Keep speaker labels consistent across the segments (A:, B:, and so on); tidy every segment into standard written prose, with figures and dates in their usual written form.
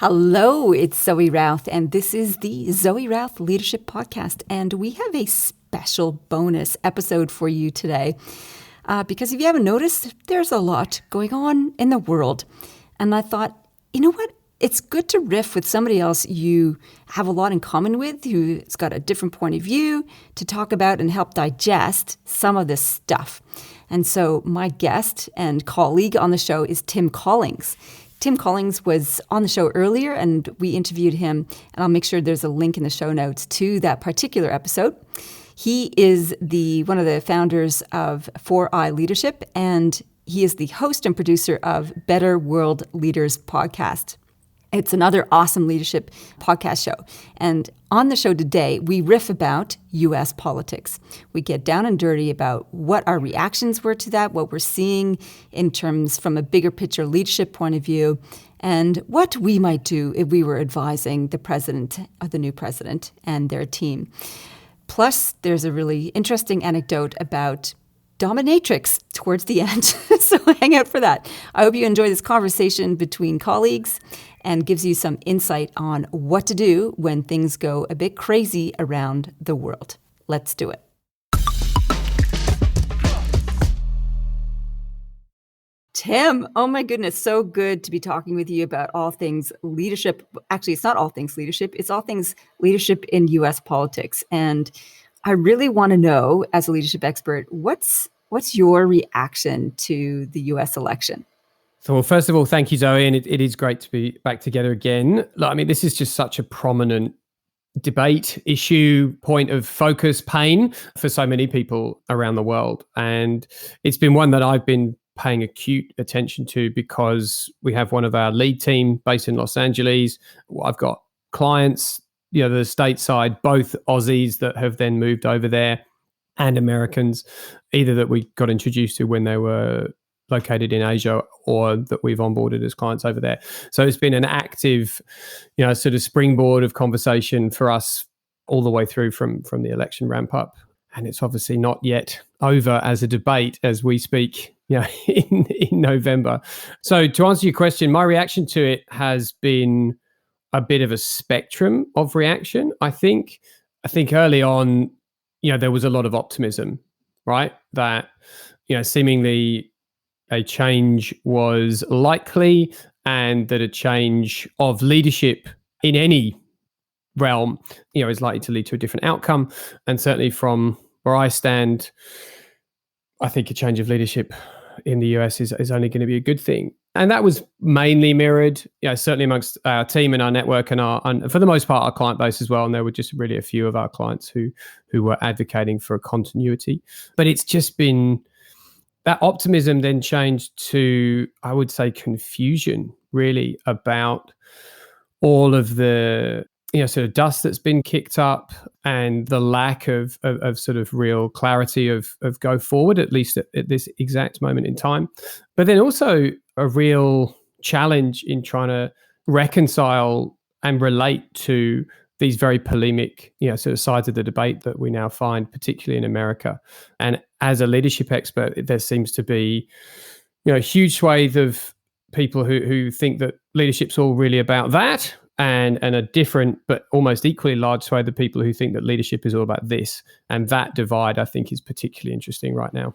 A: Hello, it's Zoe Routh, and this is the Zoe Routh Leadership Podcast. And we have a special bonus episode for you today. Because if you haven't noticed, there's a lot going on in the world. And I thought, you know what? It's good to riff with somebody else you have a lot in common with, who's got a different point of view, to talk about and help digest some of this stuff. And so my guest and colleague on the show is Tim Collings. Tim Collings was on the show earlier, and we interviewed him, and I'll make sure there's a link in the show notes to that particular episode. He is one of the founders of 4i Leadership, and he is the host and producer of Better World Leaders podcast. It's another awesome leadership podcast show. And on the show today, we riff about U.S. politics. We get down and dirty about what our reactions were to that, what we're seeing in terms from a bigger picture leadership point of view, and what we might do if we were advising the president or the new president and their team. Plus, there's a really interesting anecdote about dominatrix towards the end. So hang out for that. I hope you enjoy this conversation between colleagues and gives you some insight on what to do when things go a bit crazy around the world. Let's do it. Tim, oh my goodness, so good to be talking with you about all things leadership. Actually, it's not all things leadership. It's all things leadership in U.S. politics. And I really want to know, as a leadership expert, what's your reaction to the U.S. election?
B: So, well, first of all, thank you, Zoe, and it is great to be back together again. I mean, this is just such a prominent debate, issue, point of focus, pain for so many people around the world. And it's been one that I've been paying acute attention to because we have one of our lead team based in Los Angeles. I've got clients, the stateside, both Aussies that have then moved over there and Americans, either that we got introduced to when they were located in Asia or that we've onboarded as clients over there. So it's been an active, sort of springboard of conversation for us all the way through from the election ramp up. And it's obviously not yet over as a debate as we speak, in November. So to answer your question, my reaction to it has been a bit of a spectrum of reaction. I think early on, there was a lot of optimism, right? That, seemingly a change was likely and that a change of leadership in any realm, is likely to lead to a different outcome. And certainly from where I stand, I think a change of leadership in the US is only going to be a good thing. And that was mainly mirrored, certainly amongst our team and our network and for the most part, our client base as well. And there were just really a few of our clients who were advocating for a continuity. But it's just been that optimism then changed to, I would say, confusion, really, about all of the sort of dust that's been kicked up and the lack of sort of real clarity of go forward, at least at this exact moment in time. But then also a real challenge in trying to reconcile and relate to these very polemic, sort of sides of the debate that we now find, particularly in America. And as a leadership expert, there seems to be, a huge swathe of people who think that leadership's all really about that, and a different but almost equally large swathe of people who think that leadership is all about this. And that divide, I think, is particularly interesting right now.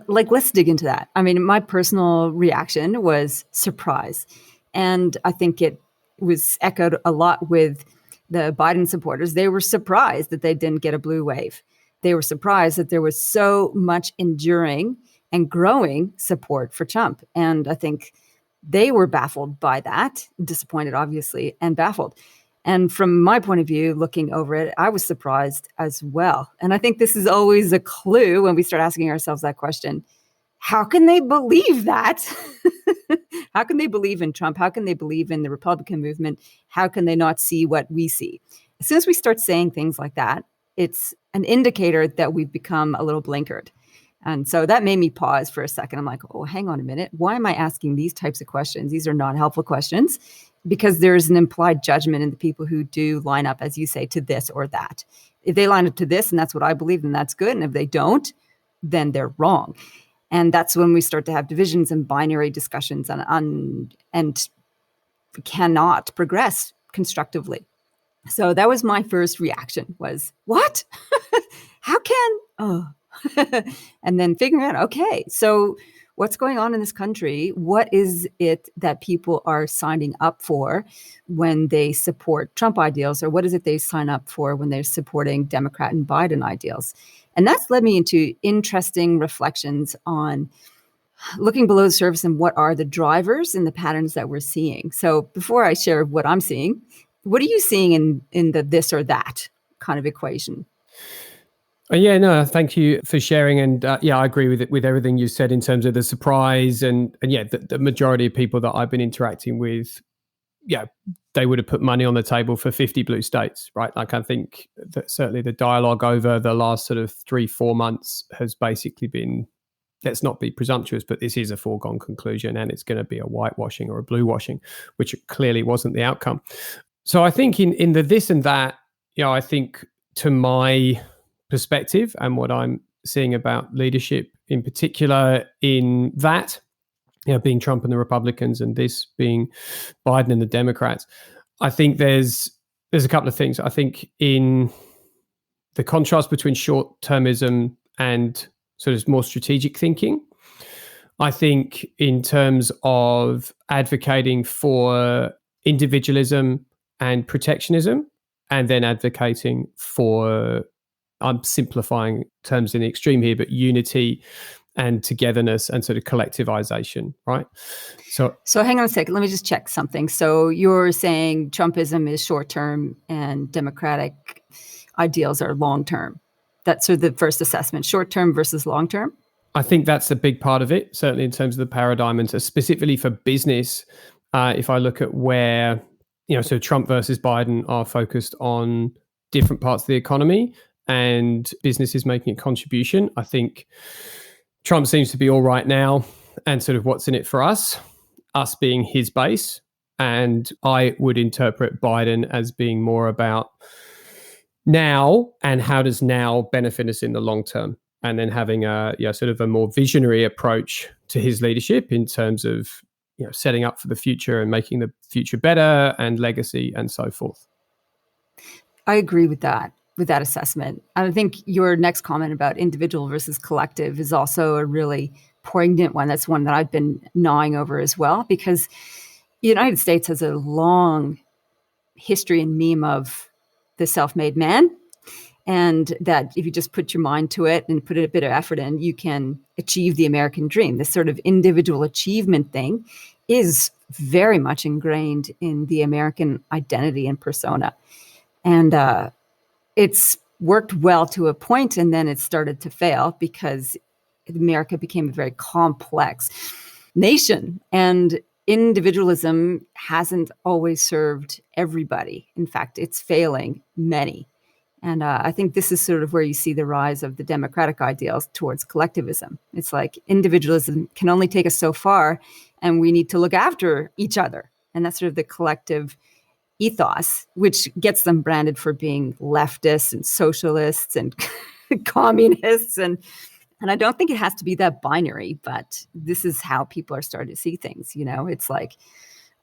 A: Let's dig into that. I mean, my personal reaction was surprise. And I think it was echoed a lot with the Biden supporters. They were surprised that they didn't get a blue wave. They were surprised that there was so much enduring and growing support for Trump. And I think they were baffled by that, disappointed, obviously, and baffled. And from my point of view, looking over it, I was surprised as well. And I think this is always a clue when we start asking ourselves that question. How can they believe that? How can they believe in Trump? How can they believe in the Republican movement? How can they not see what we see? As soon as we start saying things like that, it's an indicator that we've become a little blinkered. And so that made me pause for a second. I'm like, oh, hang on a minute. Why am I asking these types of questions? These are not helpful questions, because there's an implied judgment in the people who do line up, as you say, to this or that. If they line up to this and that's what I believe, then that's good. And if they don't, then they're wrong. And that's when we start to have divisions and binary discussions and cannot progress constructively. So that was my first reaction was, what? How can, oh, and then figuring out, okay, so what's going on in this country? What is it that people are signing up for when they support Trump ideals? Or what is it they sign up for when they're supporting Democrat and Biden ideals? And that's led me into interesting reflections on looking below the surface and what are the drivers and the patterns that we're seeing. So before I share what I'm seeing, what are you seeing in the this or that kind of equation?
B: Yeah, no, thank you for sharing. And yeah, I agree with everything you said in terms of the surprise and yeah, the majority of people that I've been interacting with, yeah, they would have put money on the table for 50 blue states, right? Like I think that certainly the dialogue over the last sort of 3-4 months has basically been, let's not be presumptuous, but this is a foregone conclusion and it's going to be a whitewashing or a blue washing, which clearly wasn't the outcome. So I think in the this and that, I think to my perspective and what I'm seeing about leadership in particular in that, being Trump and the Republicans and this being Biden and the Democrats, I think there's a couple of things. I think in the contrast between short-termism and sort of more strategic thinking, I think in terms of advocating for individualism and protectionism, and then advocating for, I'm simplifying terms in the extreme here, but unity and togetherness and sort of collectivization, right?
A: So hang on a second. Let me just check something. So you're saying Trumpism is short-term and Democratic ideals are long-term. That's sort of the first assessment, short-term versus long-term?
B: I think that's a big part of it, certainly in terms of the paradigm, and so specifically for business, if I look at where, so Trump versus Biden are focused on different parts of the economy and businesses making a contribution. I think Trump seems to be all right now and sort of what's in it for us being his base. And I would interpret Biden as being more about now and how does now benefit us in the long term. And then having a sort of a more visionary approach to his leadership in terms of setting up for the future and making the future better and legacy and so forth.
A: I agree with that assessment. I think your next comment about individual versus collective is also a really poignant one. That's one that I've been gnawing over as well, because the United States has a long history and meme of the self-made man. And that if you just put your mind to it and put a bit of effort in, you can achieve the American dream. This sort of individual achievement thing is very much ingrained in the American identity and persona. And it's worked well to a point, and then it started to fail because America became a very complex nation. And individualism hasn't always served everybody. In fact, it's failing many. And I think this is sort of where you see the rise of the democratic ideals towards collectivism. It's like individualism can only take us so far, and we need to look after each other. And that's sort of the collective ethos, which gets them branded for being leftists and socialists and communists. And I don't think it has to be that binary, but this is how people are starting to see things. It's like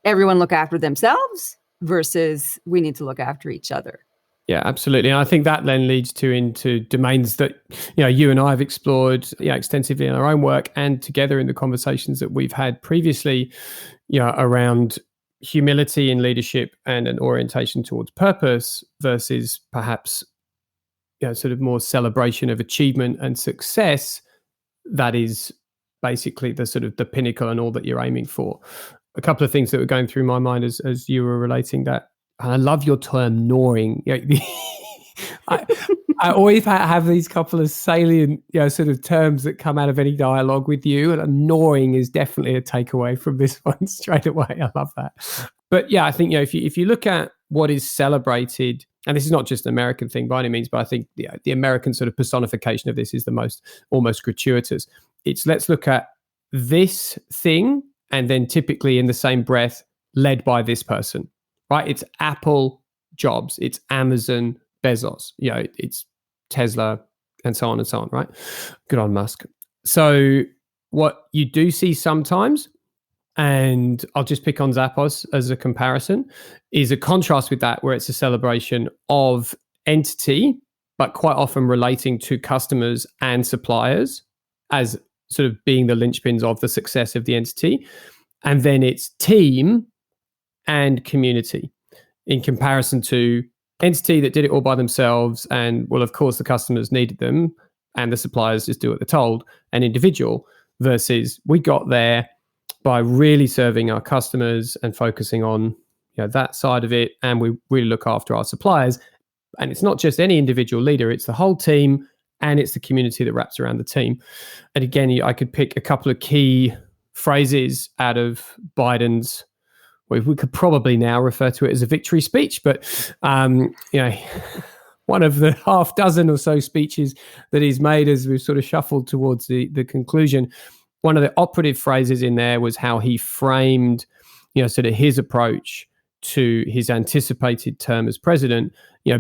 A: everyone look after themselves versus we need to look after each other.
B: Yeah, absolutely. And I think that then leads into domains that, you and I have explored extensively in our own work and together in the conversations that we've had previously, around humility in leadership and an orientation towards purpose versus perhaps, sort of more celebration of achievement and success. That is basically the sort of the pinnacle and all that you're aiming for. A couple of things that were going through my mind as you were relating that. And I love your term gnawing. I always have these couple of salient, sort of terms that come out of any dialogue with you. And gnawing is definitely a takeaway from this one straight away. I love that. But yeah, I think, if you look at what is celebrated, and this is not just an American thing by any means, but I think the American sort of personification of this is the most almost gratuitous. It's let's look at this thing and then typically in the same breath led by this person. Right, it's Apple, Jobs, it's Amazon, Bezos, it's Tesla, and so on and so on. Right, good on Musk. So what you do see sometimes, and I'll just pick on Zappos as a comparison, is a contrast with that, where it's a celebration of entity, but quite often relating to customers and suppliers as sort of being the linchpins of the success of the entity. And then it's team and community in comparison to entity that did it all by themselves. And well, of course, the customers needed them and the suppliers just do what they're told, and individual versus we got there by really serving our customers and focusing on that side of it. And we really look after our suppliers. And it's not just any individual leader, it's the whole team and it's the community that wraps around the team. And again, I could pick a couple of key phrases out of Biden's, we could probably now refer to it as a victory speech, but one of the half dozen or so speeches that he's made as we've sort of shuffled towards the conclusion, one of the operative phrases in there was how he framed, sort of his approach to his anticipated term as president,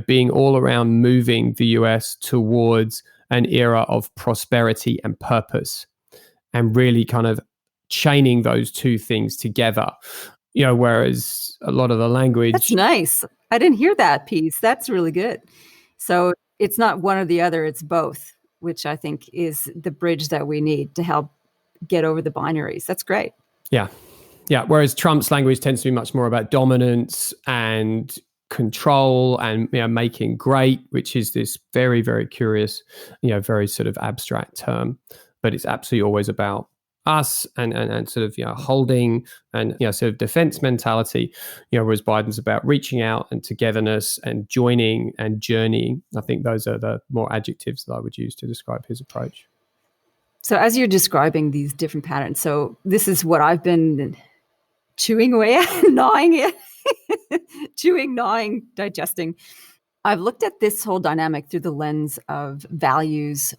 B: being all around moving the US towards an era of prosperity and purpose, and really kind of chaining those two things together. Whereas a lot of the language...
A: That's nice. I didn't hear that piece. That's really good. So it's not one or the other, it's both, which I think is the bridge that we need to help get over the binaries. That's great.
B: Yeah. Whereas Trump's language tends to be much more about dominance and control and making great, which is this very, very curious, very sort of abstract term. But it's absolutely always about us and sort of holding and sort of defense mentality, whereas Biden's about reaching out and togetherness and joining and journeying. I think those are the more adjectives that I would use to describe his approach.
A: So as you're describing these different patterns, so this is what I've been chewing away at, gnawing it, gnawing, digesting. I've looked at this whole dynamic through the lens of values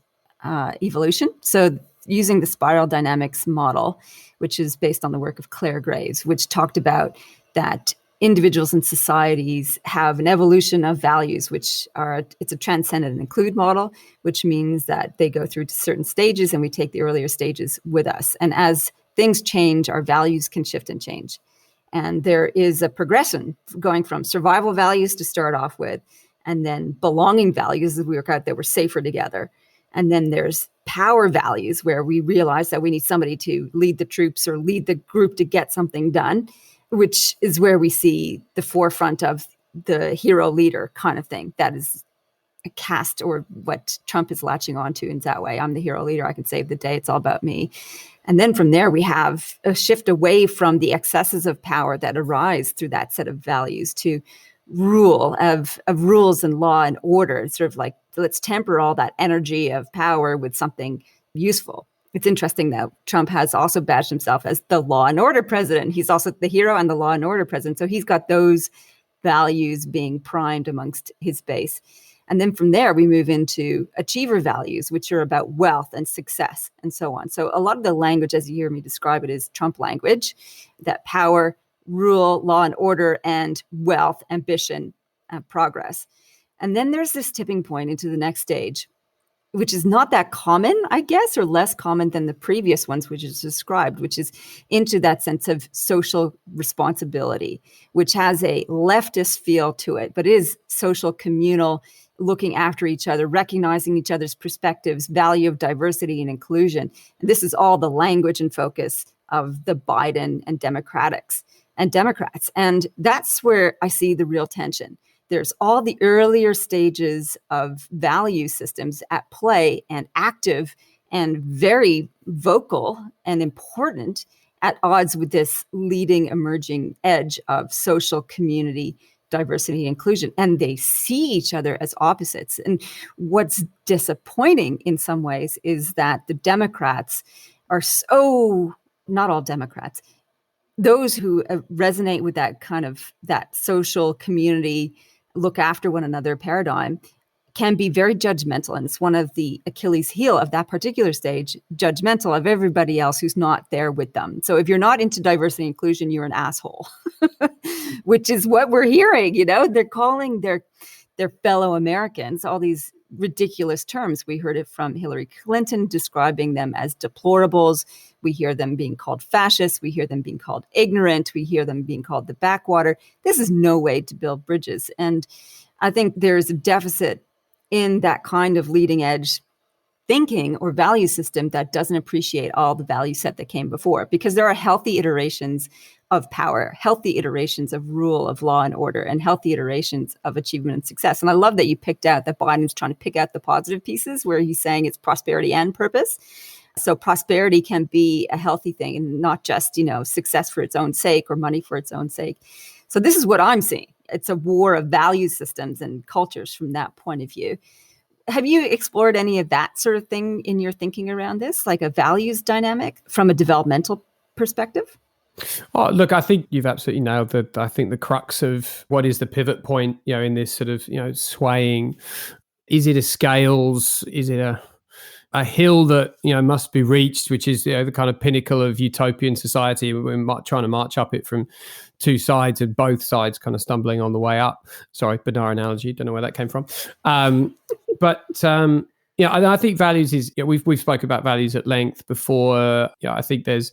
A: evolution. So using the spiral dynamics model, which is based on the work of Claire Graves, which talked about that individuals and societies have an evolution of values, it's a transcend and include model, which means that they go through certain stages and we take the earlier stages with us. And as things change, our values can shift and change. And there is a progression going from survival values to start off with, and then belonging values as we work out that we're safer together. And then there's power values where we realize that we need somebody to lead the troops or lead the group to get something done, which is where we see the forefront of the hero leader kind of thing. That is a cast, or what Trump is latching onto in that way. I'm the hero leader. I can save the day. It's all about me. And then from there, we have a shift away from the excesses of power that arise through that set of values to rule of rules and law and order. It's sort of like, let's temper all that energy of power with something useful. It's interesting that Trump has also badged himself as the law and order president. He's also the hero and the law and order president. So he's got those values being primed amongst his base. And then from there, we move into achiever values, which are about wealth and success and so on. So a lot of the language, as you hear me describe it, is Trump language, that power, rule, law and order, and wealth, ambition, progress. And then there's this tipping point into the next stage, which is not that common, I guess, or less common than the previous ones, which is described, which is into that sense of social responsibility, which has a leftist feel to it, but is social, communal, looking after each other, recognizing each other's perspectives, value of diversity and inclusion. And this is all the language and focus of the Biden and Democrats. And that's where I see the real tension. There's all the earlier stages of value systems at play and active and very vocal and important at odds with this leading emerging edge of social community, diversity, inclusion. And they see each other as opposites. And what's disappointing in some ways is that the Democrats are not all Democrats, those who resonate with that kind of that social community, look after one another paradigm, can be very judgmental. And it's one of the Achilles heel of that particular stage, judgmental of everybody else who's not there with them. So if you're not into diversity and inclusion, you're an asshole, which is what we're hearing. They're calling their fellow Americans, all these ridiculous terms. We heard it from Hillary Clinton describing them as deplorables. We hear them being called fascists. We hear them being called ignorant. We hear them being called the backwater. This is no way to build bridges. And I think there's a deficit in that kind of leading edge thinking or value system that doesn't appreciate all the value set that came before, because there are healthy iterations of power, healthy iterations of rule of law and order, and healthy iterations of achievement and success. And I love that you picked out that Biden's trying to pick out the positive pieces where he's saying it's prosperity and purpose. So prosperity can be a healthy thing and not just, success for its own sake or money for its own sake. So this is what I'm seeing. It's a war of value systems and cultures from that point of view. Have you explored any of that sort of thing in your thinking around this, like a values dynamic from a developmental perspective?
B: Oh, look, I think you've absolutely nailed it. I think the crux of what is the pivot point, in this sort of, swaying, is it a scales? Is it a hill that, must be reached, which is, the kind of pinnacle of utopian society? We're trying to march up it from two sides and both sides kind of stumbling on the way up. Sorry, banana analogy. Don't know where that came from. I think values is, we've spoken about values at length before. I think there's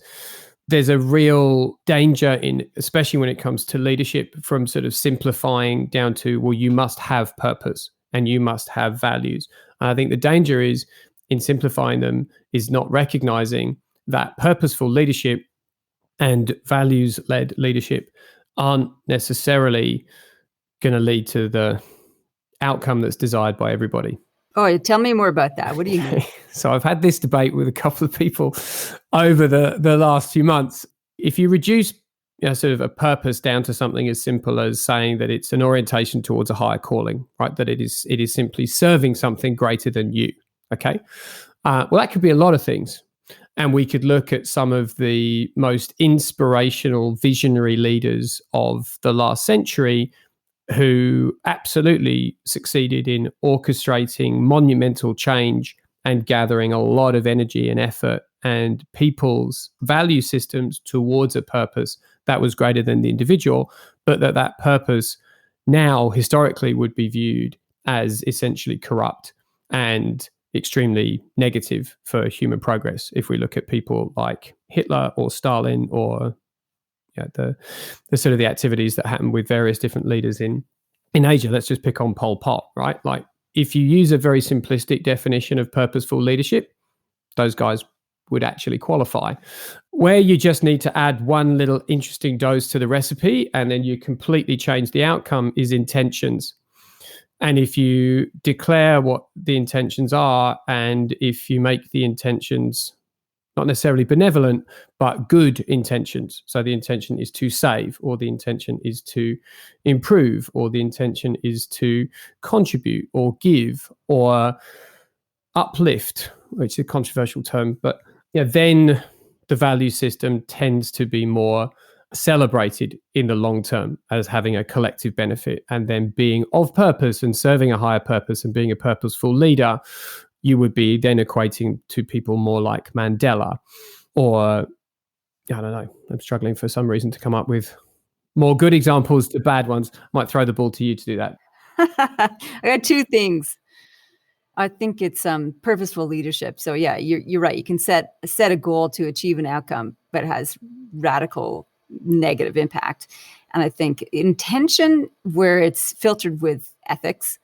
B: a real danger in, especially when it comes to leadership, from sort of simplifying down to, well, you must have purpose and you must have values. And I think the danger is in simplifying them is not recognizing that purposeful leadership and values-led leadership aren't necessarily going to lead to the outcome that's desired by everybody.
A: Oh, tell me more about that. What do you mean?
B: So I've had this debate with a couple of people over the last few months. If you reduce sort of a purpose down to something as simple as saying that it's an orientation towards a higher calling, right? That it is simply serving something greater than you. Okay. Well, that could be a lot of things. And we could look at some of the most inspirational visionary leaders of the last century who absolutely succeeded in orchestrating monumental change and gathering a lot of energy and effort and people's value systems towards a purpose that was greater than the individual, but that purpose now historically would be viewed as essentially corrupt and extremely negative for human progress. If we look at people like Hitler or Stalin or the sort of the activities that happen with various different leaders in Asia, let's just pick on Pol Pot, right? Like if you use a very simplistic definition of purposeful leadership, those guys would actually qualify. Where you just need to add one little interesting dose to the recipe and then you completely change the outcome is intentions. And if you declare what the intentions are and if you make the intentions not necessarily benevolent, but good intentions. So the intention is to save, or the intention is to improve, or the intention is to contribute or give or uplift, which is a controversial term, but then the value system tends to be more celebrated in the long term as having a collective benefit, and then being of purpose and serving a higher purpose and being a purposeful leader. You would be then equating to people more like Mandela, or I don't know, I'm struggling for some reason to come up with more good examples to bad ones. Might throw the ball to you to do that.
A: I got two things. I think it's purposeful leadership. So yeah, you're right. You can set a goal to achieve an outcome, but it has radical negative impact. And I think intention, where it's filtered with ethics,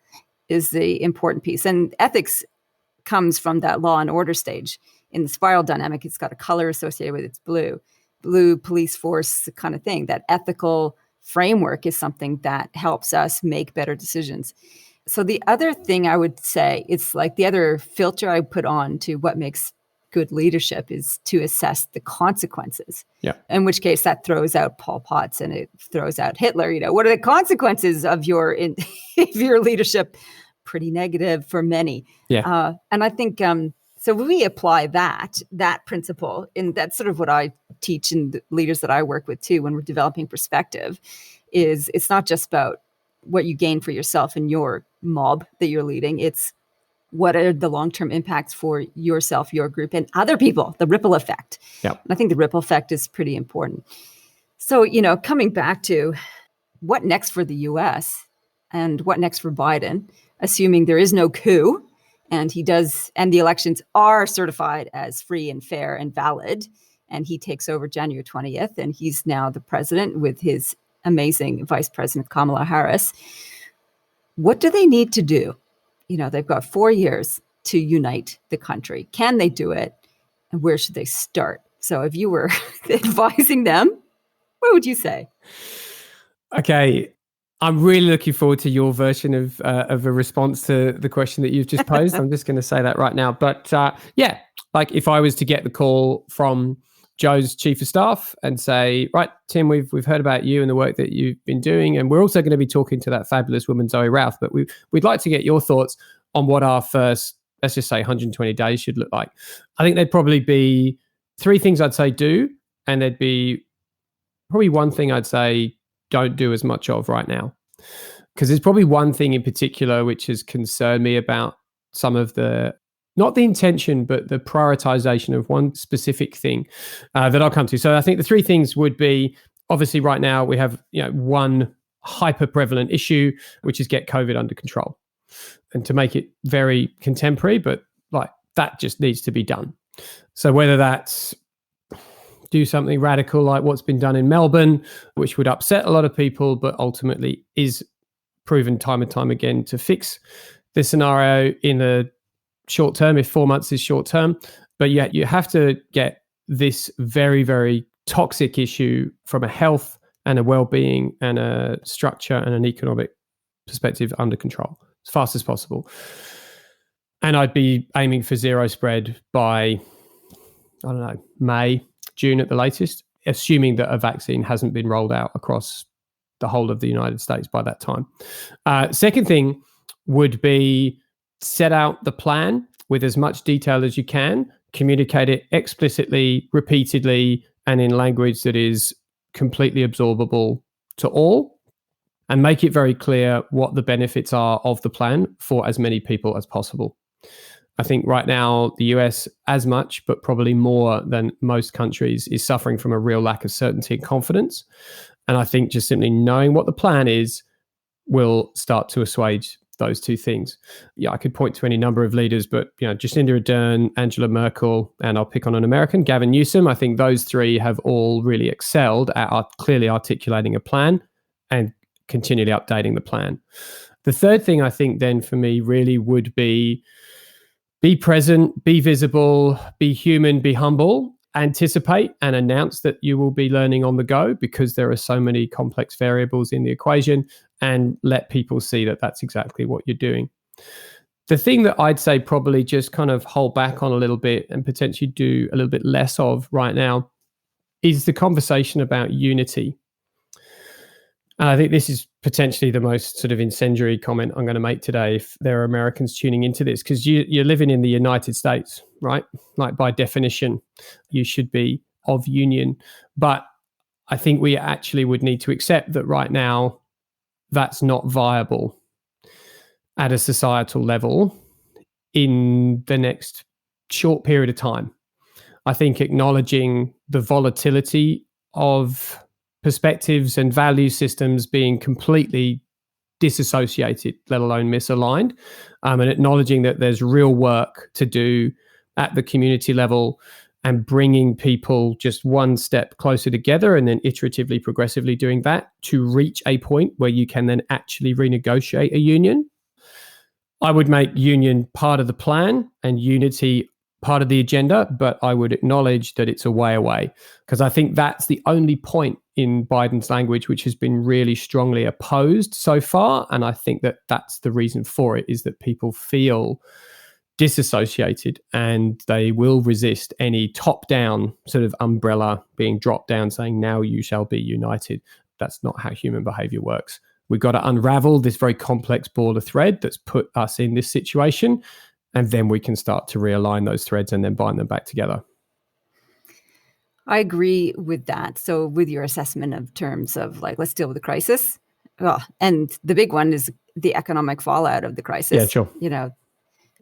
A: is the important piece. And ethics comes from that law and order stage. In the spiral dynamic, it's got a color associated with it. It's blue police force kind of thing. That ethical framework is something that helps us make better decisions. So the other thing I would say, it's like the other filter I put on to what makes good leadership is to assess the consequences.
B: Yeah.
A: In which case that throws out Pol Pot's and it throws out Hitler. What are the consequences of your leadership? Pretty negative for many.
B: Yeah.
A: And I think so when we apply that principle, and that's sort of what I teach in the leaders that I work with too, when we're developing perspective, is it's not just about what you gain for yourself and your mob that you're leading. It's what are the long-term impacts for yourself, your group, and other people, the ripple effect.
B: Yeah.
A: And I think the ripple effect is pretty important. So, coming back to what next for the US and what next for Biden, assuming there is no coup, and the elections are certified as free and fair and valid, and he takes over January 20th, and he's now the president with his amazing Vice President Kamala Harris. What do they need to do? They've got 4 years to unite the country. Can they do it? And where should they start? So if you were advising them, what would you say?
B: Okay, I'm really looking forward to your version of a response to the question that you've just posed. I'm just going to say that right now. But yeah, like if I was to get the call from Joe's chief of staff and say, right, Tim, we've heard about you and the work that you've been doing, and we're also going to be talking to that fabulous woman, Zoe Routh, but we'd like to get your thoughts on what our first, let's just say 120 days should look like. I think there'd probably be 3 things I'd say do, and there'd be probably 1 thing I'd say don't do as much of right now. Because there's probably 1 thing in particular which has concerned me about some of the, not the intention, but the prioritization of 1 specific thing that I'll come to. So I think the 3 things would be, obviously right now we have 1 hyper prevalent issue, which is get COVID under control. And to make it very contemporary, but like that just needs to be done. So whether that's do something radical like what's been done in Melbourne, which would upset a lot of people, but ultimately is proven time and time again to fix the scenario in the short term, if 4 months is short term. But yet you have to get this very, very toxic issue from a health and a well-being and a structure and an economic perspective under control as fast as possible. And I'd be aiming for 0 spread by, I don't know, May, June at the latest, assuming that a vaccine hasn't been rolled out across the whole of the United States by that time. Second thing would be set out the plan with as much detail as you can, communicate it explicitly, repeatedly, and in language that is completely absorbable to all, and make it very clear what the benefits are of the plan for as many people as possible. I think right now the US, as much, but probably more than most countries, is suffering from a real lack of certainty and confidence. And I think just simply knowing what the plan is will start to assuage those 2 things. Yeah, I could point to any number of leaders, but Jacinda Ardern, Angela Merkel, and I'll pick on an American, Gavin Newsom. I think those 3 have all really excelled at clearly articulating a plan and continually updating the plan. The third thing I think then for me really would be present, be visible, be human, be humble, anticipate and announce that you will be learning on the go because there are so many complex variables in the equation, and let people see that that's exactly what you're doing. The thing that I'd say probably just kind of hold back on a little bit and potentially do a little bit less of right now is the conversation about unity. And I think this is potentially the most sort of incendiary comment I'm going to make today if there are Americans tuning into this, because you're living in the United States, right? Like by definition, you should be of union. But I think we actually would need to accept that right now that's not viable at a societal level in the next short period of time. I think acknowledging the volatility of perspectives and value systems being completely disassociated, let alone misaligned, and acknowledging that there's real work to do at the community level and bringing people just one step closer together and then iteratively, progressively doing that to reach a point where you can then actually renegotiate a union. I would make union part of the plan and unity part of the agenda, but I would acknowledge that it's a way away, because I think that's the only point in Biden's language which has been really strongly opposed so far. And I think that that's the reason for it, is that people feel disassociated and they will resist any top-down sort of umbrella being dropped down saying, now you shall be united. That's not how human behavior works. We've got to unravel this very complex ball of thread that's put us in this situation, and then we can start to realign those threads and then bind them back together.
A: I agree with that. So with your assessment of terms of like, let's deal with the crisis. Well, and the big one is the economic fallout of the crisis.
B: Yeah, sure.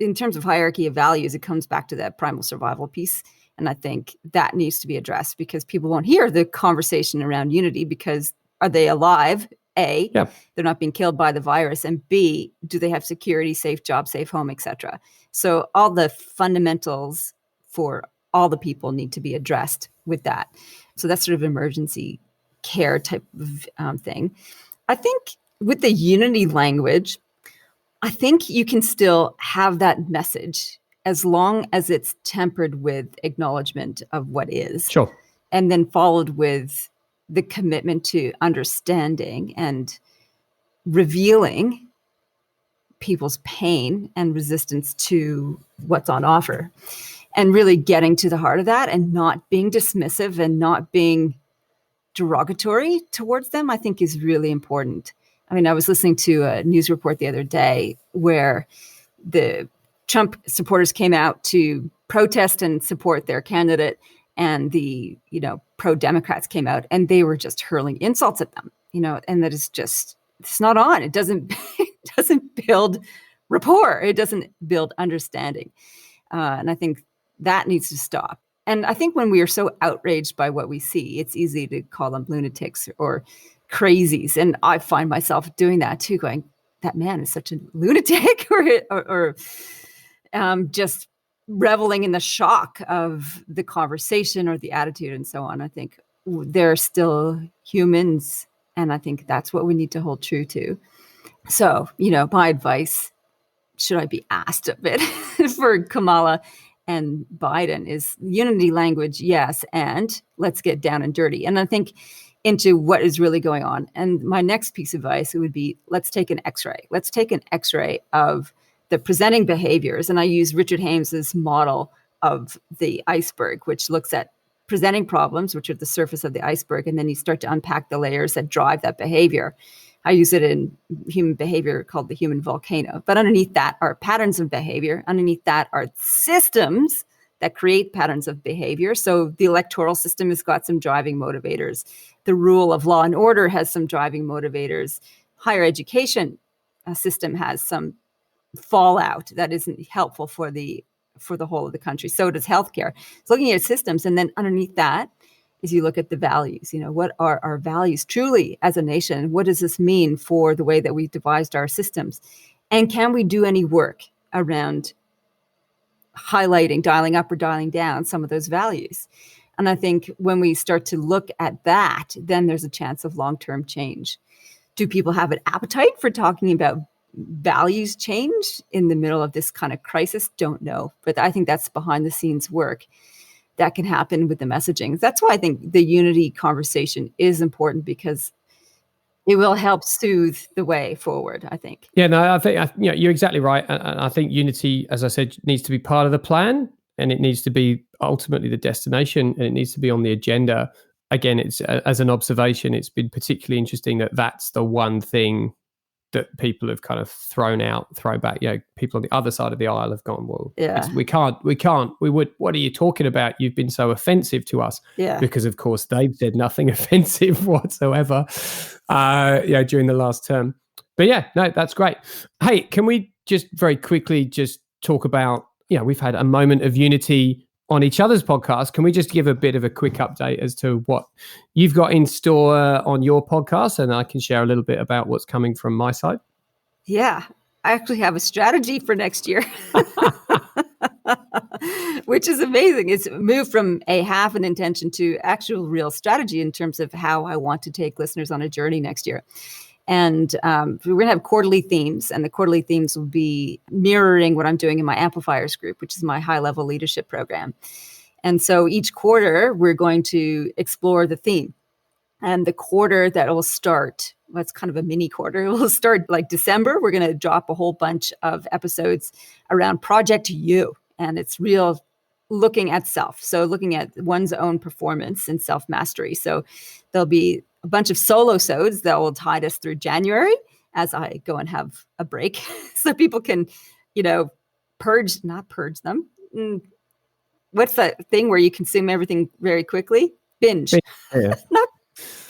A: In terms of hierarchy of values, it comes back to that primal survival piece. And I think that needs to be addressed, because people won't hear the conversation around unity, because are they alive A,
B: Yeah.
A: they're not being killed by the virus, and B, do they have security, safe job, safe home, etc. So all the fundamentals for all the people need to be addressed with that. So that's sort of emergency care type of thing. I think with the unity language, I think you can still have that message as long as it's tempered with acknowledgement of what is,
B: Sure.
A: and then followed with the commitment to understanding and revealing people's pain and resistance to what's on offer, and really getting to the heart of that and not being dismissive and not being derogatory towards them, I think is really important. I mean, I was listening to a news report the other day where the Trump supporters came out to protest and support their candidate, and the, pro-Democrats came out and they were just hurling insults at them, and that is just, it's not on. It doesn't, it doesn't build rapport. It doesn't build understanding. And I think that needs to stop. And I think when we are so outraged by what we see, it's easy to call them lunatics or crazies. And I find myself doing that too, going, that man is such a lunatic, or just reveling in the shock of the conversation or the attitude and so on. I think they're still humans, and I think that's what we need to hold true to. So, my advice, should I be asked of it, for Kamala and Biden, is unity language, yes, and let's get down and dirty. And I think into what is really going on. And my next piece of advice would be, let's take an X-ray. Let's take an X-ray of the presenting behaviors. And I use Richard Hames's model of the iceberg, which looks at presenting problems, which are the surface of the iceberg, and then you start to unpack the layers that drive that behavior. I use it in human behavior called the human volcano. But underneath that are patterns of behavior. Underneath that are systems that create patterns of behavior. So the electoral system has got some driving motivators. The rule of law and order has some driving motivators. Higher education system has some fallout that isn't helpful for the whole of the country. So does healthcare. It's looking at systems, and then underneath that is you look at the values. What are our values truly as a nation? What does this mean for the way that we've devised our systems? And can we do any work around highlighting, dialing up or dialing down some of those values? And I think when we start to look at that, then there's a chance of long-term change. Do people have an appetite for talking about values change in the middle of this kind of crisis? Don't know. But I think that's behind the scenes work that can happen with the messaging. That's why I think the unity conversation is important, because it will help soothe the way forward, I think.
B: Yeah, no, I think you're exactly right. And I think unity, as I said, needs to be part of the plan, and it needs to be ultimately the destination, and it needs to be on the agenda. Again, it's as an observation, it's been particularly interesting that that's the one thing that people have kind of thrown back. People on the other side of the aisle have gone, well,
A: yeah,
B: what are you talking about? You've been so offensive to us.
A: Yeah.
B: Because of course they've said nothing offensive whatsoever, during the last term. But yeah, no, that's great. Hey, can we just very quickly just talk about, we've had a moment of unity on each other's podcast. Can we just give a bit of a quick update as to what you've got in store on your podcast? And I can share a little bit about what's coming from my side.
A: Yeah, I actually have a strategy for next year, which is amazing. It's moved from a half an intention to actual real strategy in terms of how I want to take listeners on a journey next year. And we're going to have quarterly themes, and the quarterly themes will be mirroring what I'm doing in my Amplifiers group, which is my high-level leadership program. And so each quarter, we're going to explore the theme. And the quarter that will start, well, it's kind of a mini quarter. It will start like December. We're going to drop a whole bunch of episodes around Project You. And it's real looking at self. So looking at one's own performance and self-mastery. So there'll be a bunch of solo-sodes that will tide us through January as I go and have a break. So people can, not purge them. What's that thing where you consume everything very quickly? Binge.
B: Yeah.
A: Not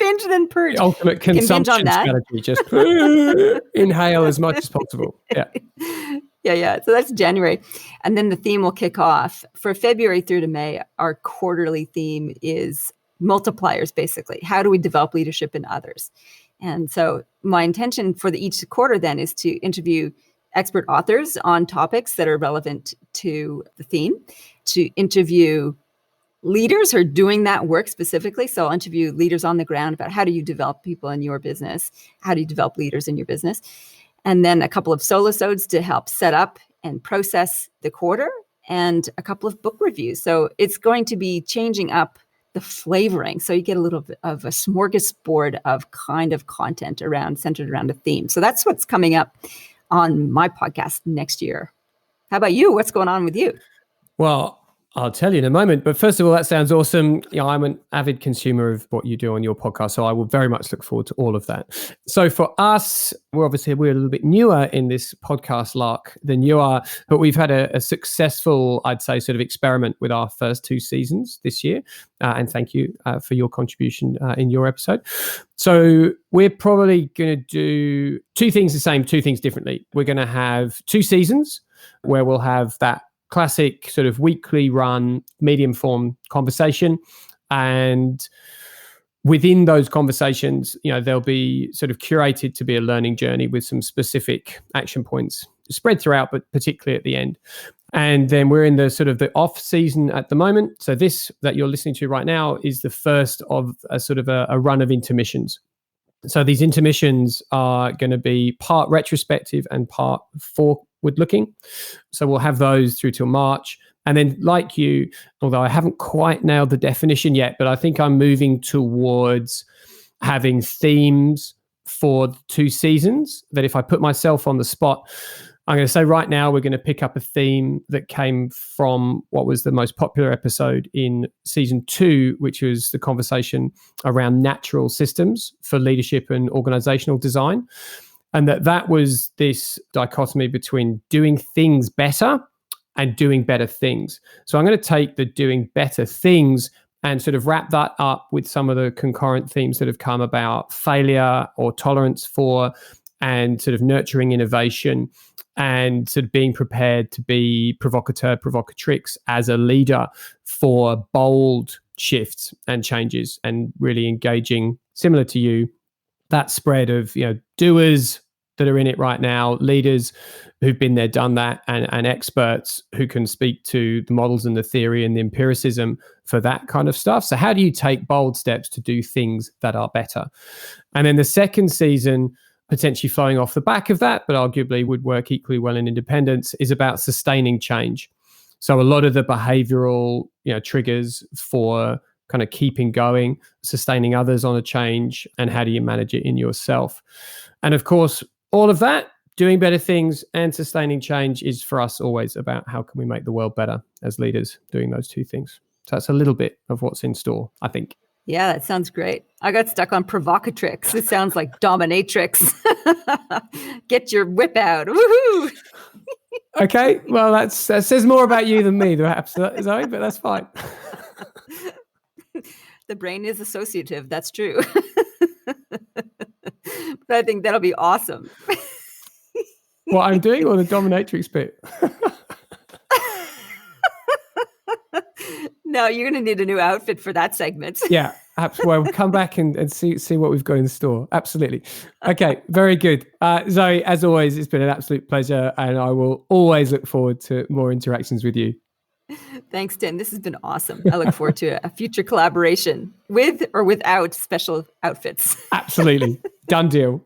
A: binge, then purge.
B: The ultimate consumption strategy. Just inhale as much as possible. Yeah.
A: Yeah. So that's January. And then the theme will kick off. For February through to May, our quarterly theme is multipliers, basically. How do we develop leadership in others? And so my intention for each quarter then is to interview expert authors on topics that are relevant to the theme, to interview leaders who are doing that work specifically. So I'll interview leaders on the ground about how do you develop people in your business? How do you develop leaders in your business? And then a couple of solo-sodes to help set up and process the quarter, and a couple of book reviews. So it's going to be changing up the flavoring. So you get a little bit of a smorgasbord of kind of content centered around a theme. So that's what's coming up on my podcast next year. How about you? What's going on with you?
B: Well, I'll tell you in a moment. But first of all, that sounds awesome. I'm an avid consumer of what you do on your podcast, so I will very much look forward to all of that. So for us, we're a little bit newer in this podcast lark than you are, but we've had a successful, I'd say, sort of experiment with our first 2 seasons this year. And thank you for your contribution in your episode. So we're probably going to do 2 things the same, 2 things differently. We're going to have 2 seasons where we'll have that classic sort of weekly run medium form conversation, and within those conversations, they'll be sort of curated to be a learning journey with some specific action points spread throughout, but particularly at the end. And then we're in the sort of the off season at the moment. So this that you're listening to right now is the first of a sort of a run of intermissions. So these intermissions are going to be part retrospective and part forward looking. So we'll have those through till March. And then like you, although I haven't quite nailed the definition yet, but I think I'm moving towards having themes for the 2 seasons, that if I put myself on the spot, I'm going to say right now we're going to pick up a theme that came from what was the most popular episode in season 2, which was the conversation around natural systems for leadership and organizational design. And that was this dichotomy between doing things better and doing better things. So I'm going to take the doing better things and sort of wrap that up with some of the concurrent themes that have come about failure or tolerance for, and sort of nurturing innovation, and sort of being prepared to be provocatrix as a leader for bold shifts and changes, and really engaging, similar to you, that spread of doers that are in it right now, leaders who've been there, done that, and experts who can speak to the models and the theory and the empiricism for that kind of stuff. So how do you take bold steps to do things that are better? And then the second season, potentially flowing off the back of that, but arguably would work equally well in independence, is about sustaining change. So a lot of the behavioral triggers for kind of keeping going, sustaining others on a change, and how do you manage it in yourself? And of course, all of that, doing better things and sustaining change, is for us always about how can we make the world better as leaders doing those 2 things. So that's a little bit of what's in store, I think.
A: Yeah, that sounds great. I got stuck on provocatrix. It sounds like dominatrix. Get your whip out. Woohoo!
B: Okay, well, that says more about you than me, perhaps, Zoe, but that's fine.
A: The brain is associative. That's true. But I think that'll be awesome.
B: What I'm doing, or the dominatrix bit?
A: No, you're going to need a new outfit for that segment.
B: Yeah, well, we'll come back and see what we've got in store. Absolutely. Okay, very good. Zoe, as always, it's been an absolute pleasure, and I will always look forward to more interactions with you.
A: Thanks, Tim. This has been awesome. I look forward to a future collaboration with or without special outfits.
B: Absolutely. Done deal.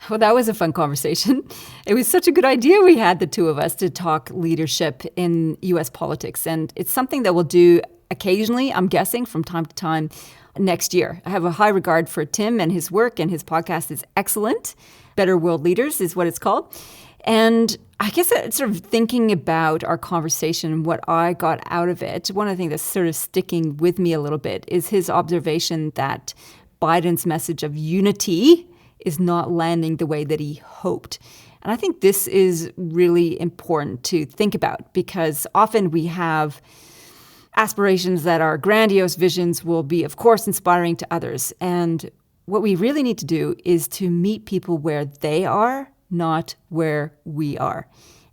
A: Well, that was a fun conversation. It was such a good idea we had, the 2 of us, to talk leadership in U.S. politics. And it's something that we'll do occasionally, I'm guessing, from time to time next year. I have a high regard for Tim and his work, and his podcast is excellent. Better World Leaders is what it's called. And I guess sort of thinking about our conversation and what I got out of it, one of the things that's sort of sticking with me a little bit is his observation that Biden's message of unity is not landing the way that he hoped. And I think this is really important to think about, because often we have aspirations that are grandiose visions, will be, of course, inspiring to others. And what we really need to do is to meet people where they are, not where we are.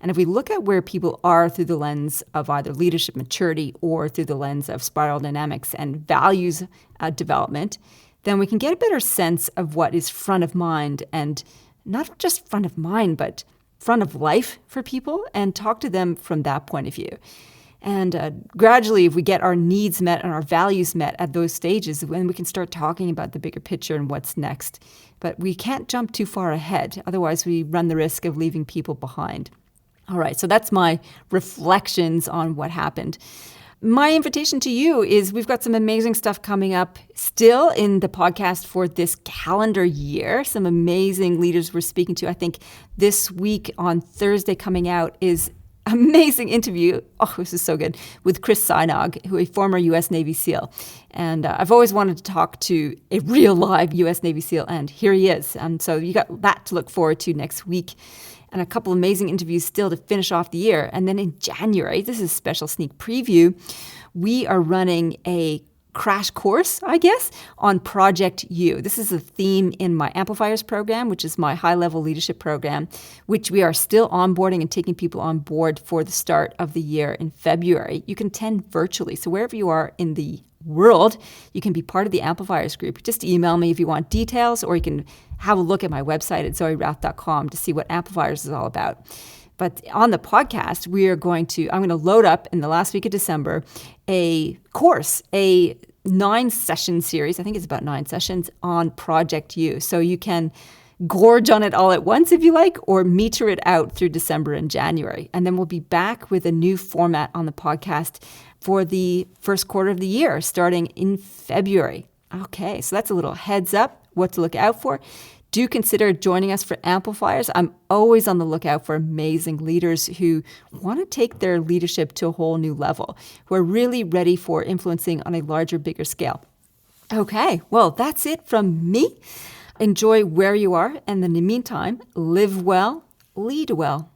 A: And if we look at where people are through the lens of either leadership maturity or through the lens of spiral dynamics and values development, then we can get a better sense of what is front of mind, and not just front of mind, but front of life for people, and talk to them from that point of view. And gradually, if we get our needs met and our values met at those stages, then we can start talking about the bigger picture and what's next. But we can't jump too far ahead. Otherwise, we run the risk of leaving people behind. All right, so that's my reflections on what happened. My invitation to you is we've got some amazing stuff coming up still in the podcast for this calendar year. Some amazing leaders we're speaking to. I think this week on Thursday coming out is amazing interview. Oh, this is so good. With Chris Sinog, who is a former U.S. Navy SEAL. And I've always wanted to talk to a real live U.S. Navy SEAL, and here he is. And so you got that to look forward to next week. And a couple of amazing interviews still to finish off the year. And then in January, this is a special sneak preview, we are running a crash course, I guess, on Project U. This is a theme in my Amplifiers program, which is my high-level leadership program, which we are still onboarding and taking people on board for the start of the year in February. You can attend virtually. So wherever you are in the world, you can be part of the Amplifiers group. Just email me if you want details, or you can have a look at my website at zoerouth.com to see what Amplifiers is all about. But on the podcast, I'm going to load up in the last week of December a course, a 9-session series. I think it's about 9 sessions on Project U. So you can gorge on it all at once if you like, or meter it out through December and January. And then we'll be back with a new format on the podcast for the first quarter of the year, starting in February. Okay, so that's a little heads up, what to look out for. Do consider joining us for Amplifiers. I'm always on the lookout for amazing leaders who want to take their leadership to a whole new level, who are really ready for influencing on a larger, bigger scale. Okay, well, that's it from me. Enjoy where you are, and in the meantime, live well, lead well.